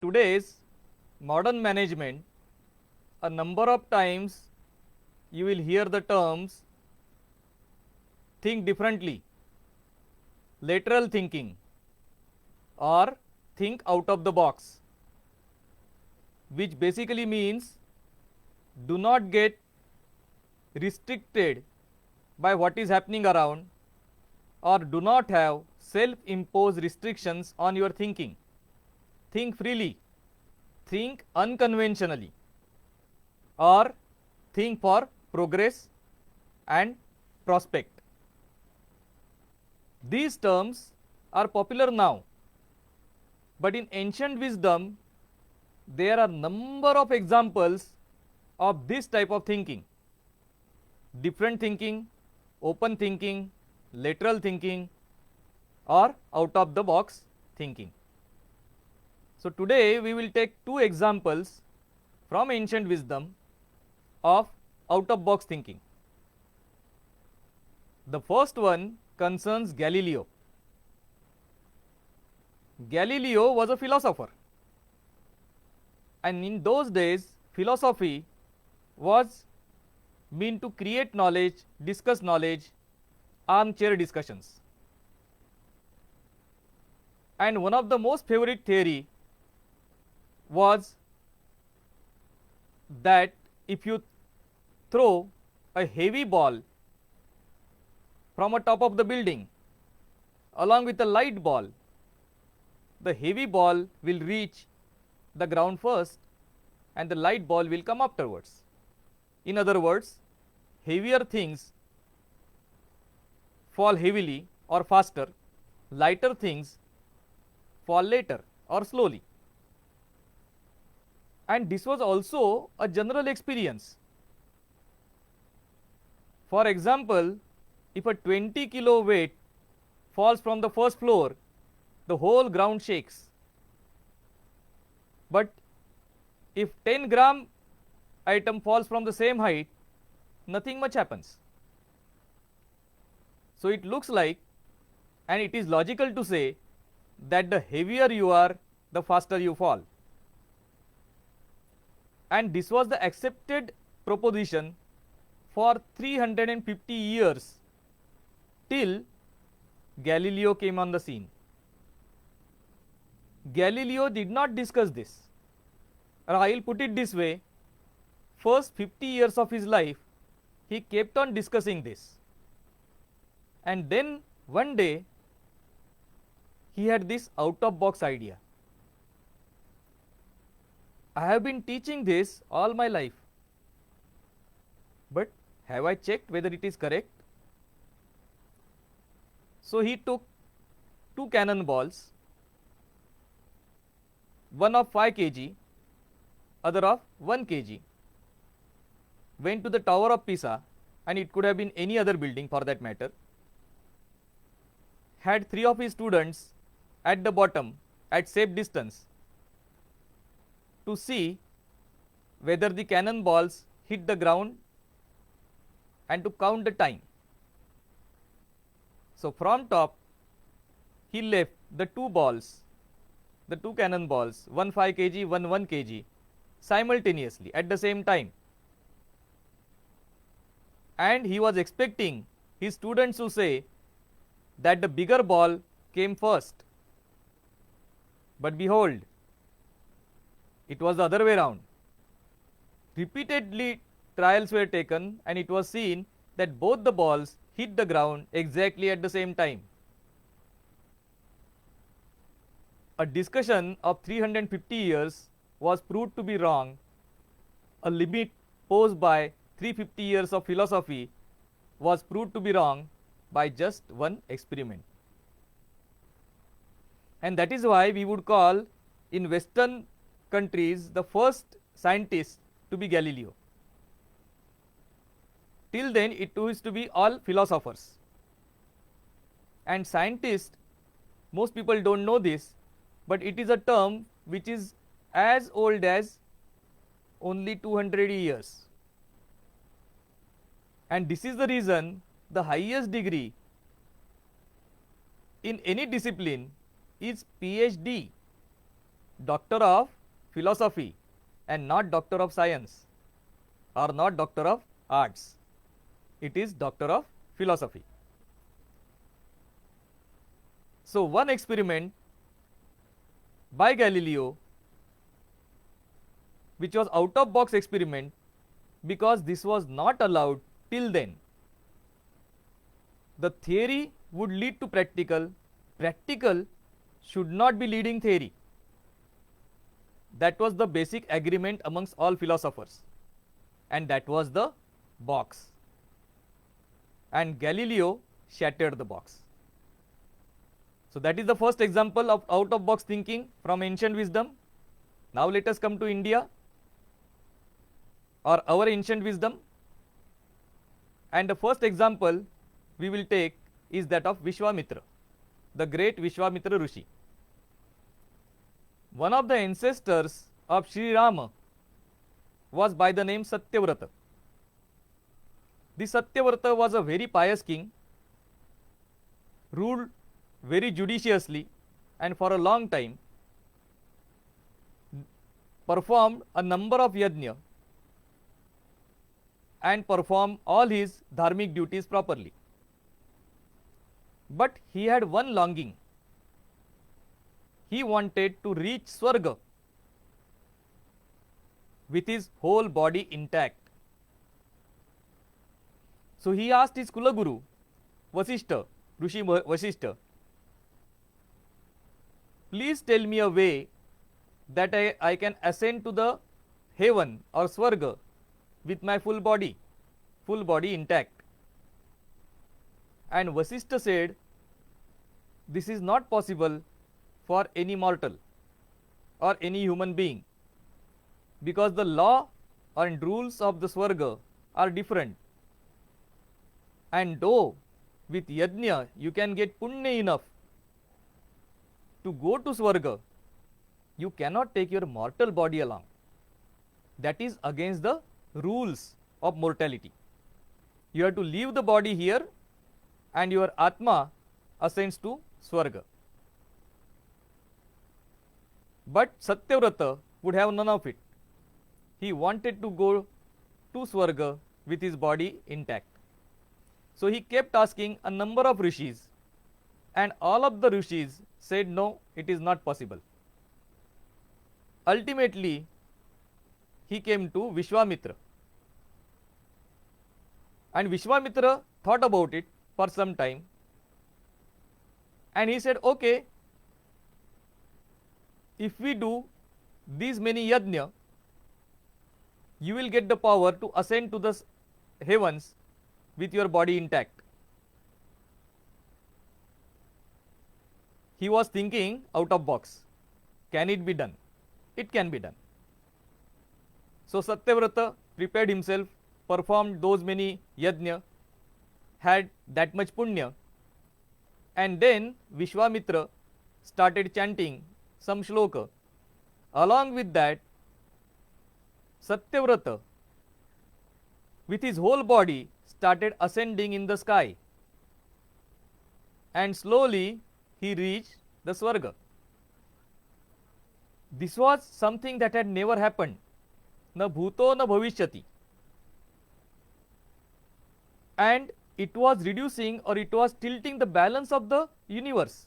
today's modern management, a number of times you will hear the terms think differently, lateral thinking, or think out of the box, which basically means do not get restricted by what is happening around, or do not have self imposed restrictions on your thinking. Think freely, think unconventionally, or think for progress and prospect. These terms are popular now, but in ancient wisdom there are number of examples of this type of thinking: different thinking, open thinking, lateral thinking, or out of the box thinking. So today we will take two examples from ancient wisdom of out of box thinking. The first one concerns Galileo. Galileo was a philosopher, and in those days philosophy was meant to create knowledge, discuss knowledge, armchair discussions. And one of the most favorite theory was that if you throw a heavy ball from a top of the building along with a light ball, the heavy ball will reach the ground first and the light ball will come afterwards. In other words, heavier things fall heavily or faster, lighter things fall later or slowly. And this was also a general experience. For example, if a 20 kilo weight falls from the first floor, the whole ground shakes. But if 10 gram item falls from the same height, nothing much happens. So it looks like, and it is logical to say, that the heavier you are, the faster you fall. And this was the accepted proposition for 350 years till Galileo came on the scene. Galileo did not discuss this, or I will put it this way: first 50 years of his life he kept on discussing this, and then one day he had this out of box idea. I have been teaching this all my life, but have I checked whether it is correct? So he took two cannonballs, one of 5 kg, other of 1 kg, went to the Tower of Pisa, and it could have been any other building for that matter, had 3 of his students at the bottom at safe distance to see whether the cannonballs hit the ground and to count the time. So from top he left the two balls, the two cannonballs, one 5 kg, one 1 kg, simultaneously at the same time, and he was expecting his students to say that the bigger ball came first. But behold, it was the other way round. Repeatedly trials were taken, and it was seen that both the balls hit the ground exactly at the same time. A discussion of 350 years was proved to be wrong. A limit posed by 350 years of philosophy was proved to be wrong by just one experiment. And that is why we would call in Western countries the first scientist to be Galileo. Till then it used to be all philosophers. And scientist, most people don't know this, but it is a term which is as old as only 200 years. And this is the reason the highest degree in any discipline is PhD. doctor of philosophy and not doctor of science or not doctor of arts. It is doctor of philosophy. So, one experiment by Galileo, which was out of box experiment, because this was not allowed till then. The theory would lead to practical, practical should not be leading theory. That was the basic agreement amongst all philosophers, and that was the box. And Galileo shattered the box. So, that is the first example of out of box thinking from ancient wisdom. Now, let us come to India or our ancient wisdom, and the first example we will take is that of Vishwamitra, the great Vishwamitra Rishi. One of the ancestors of Sri Rama was by the name Satyavrata. This Satyavrata was a very pious king, ruled very judiciously, and for a long time performed a number of yajna and performed all his dharmic duties properly. But he had one longing. He wanted to reach Swarga with his whole body intact. So he asked his Kulaguru, Vasishta, Rishi Vasishta, please tell me a way that I can ascend to the heaven or Swarga with my full body intact. And Vasishta said, this is not possible for any mortal or any human being, because the law and rules of the Swarga are different. And though with yajna you can get punya enough to go to Swarga, you cannot take your mortal body along. That is against the rules of mortality. You have to leave the body here and your Atma ascends to Swarga. But Satyavrata would have none of it. He wanted to go to Swarga with his body intact. So he kept asking a number of rishis, and all of the rishis said no, it is not possible. Ultimately, he came to Vishwamitra. And Vishwamitra thought about it for some time, and he said, okay, if we do these many yajna, you will get the power to ascend to the heavens with your body intact. He was thinking out of box. Can it be done? It can be done. So Satyavrata prepared himself, performed those many yajna, had that much punya, and then Vishwamitra started chanting some shloka. Along with that, Satyavrata with his whole body started ascending in the sky, and slowly he reached the Swarga. This was something that had never happened. Na bhuto na bhavishyati. And it was reducing, or it was tilting the balance of the universe,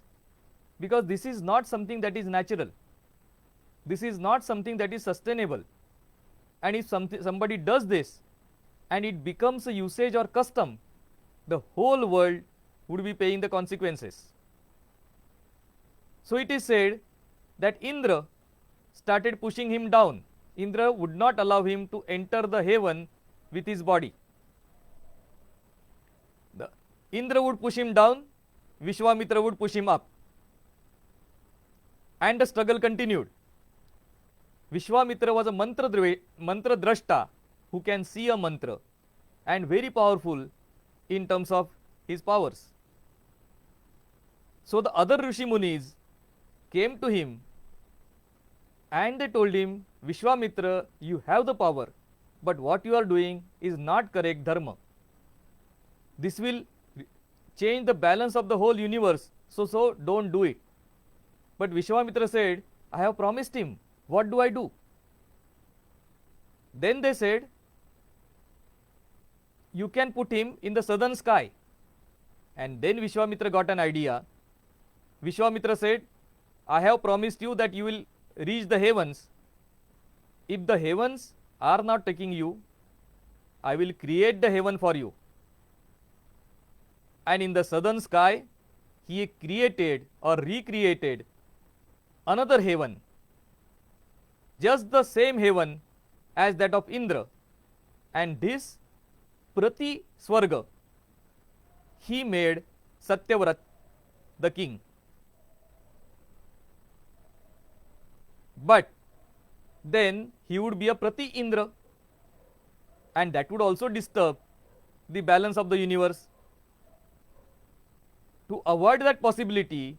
because this is not something that is natural. This is not something that is sustainable. And if somebody does this and it becomes a usage or custom, the whole world would be paying the consequences. So it is said that Indra started pushing him down. Indra would not allow him to enter the heaven with his body. Indra would push him down, Vishwamitra would push him up. And the struggle continued. Vishwamitra was a mantra drashta who can see a mantra, and very powerful in terms of his powers. So the other Rishi Munis came to him and they told him, Vishwamitra, you have the power, but what you are doing is not correct dharma. This will change the balance of the whole universe, so don't do it. But Vishwamitra said, I have promised him. What do I do? Then they said, you can put him in the southern sky. And then Vishwamitra got an idea. Vishwamitra said, I have promised you that you will reach the heavens. If the heavens are not taking you, I will create the heaven for you. And in the southern sky, he created or recreated another heaven, just the same heaven as that of Indra. And this Prati Swarga he made Satyavrat the king. But then he would be a Prati Indra, and that would also disturb the balance of the universe. To avoid that possibility,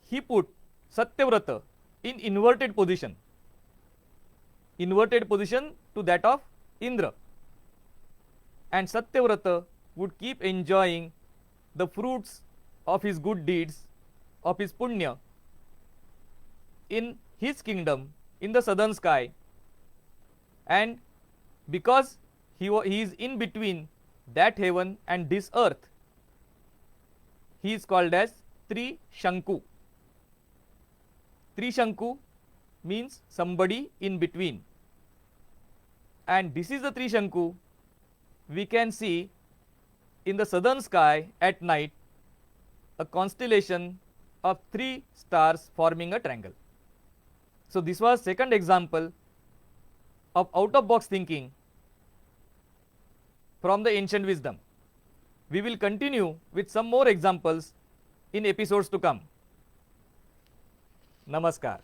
he put Satyavrata in inverted position to that of Indra, and Satyavrata would keep enjoying the fruits of his good deeds, of his punya, in his kingdom in the southern sky. And because he is in between that heaven and this earth, he is called as Trishanku. Trishanku means somebody in between, and this is the Trishanku we can see in the southern sky at night, a constellation of 3 stars forming a triangle. So this was second example of out of box thinking from the ancient wisdom. We will continue with some more examples in episodes to come. Namaskar.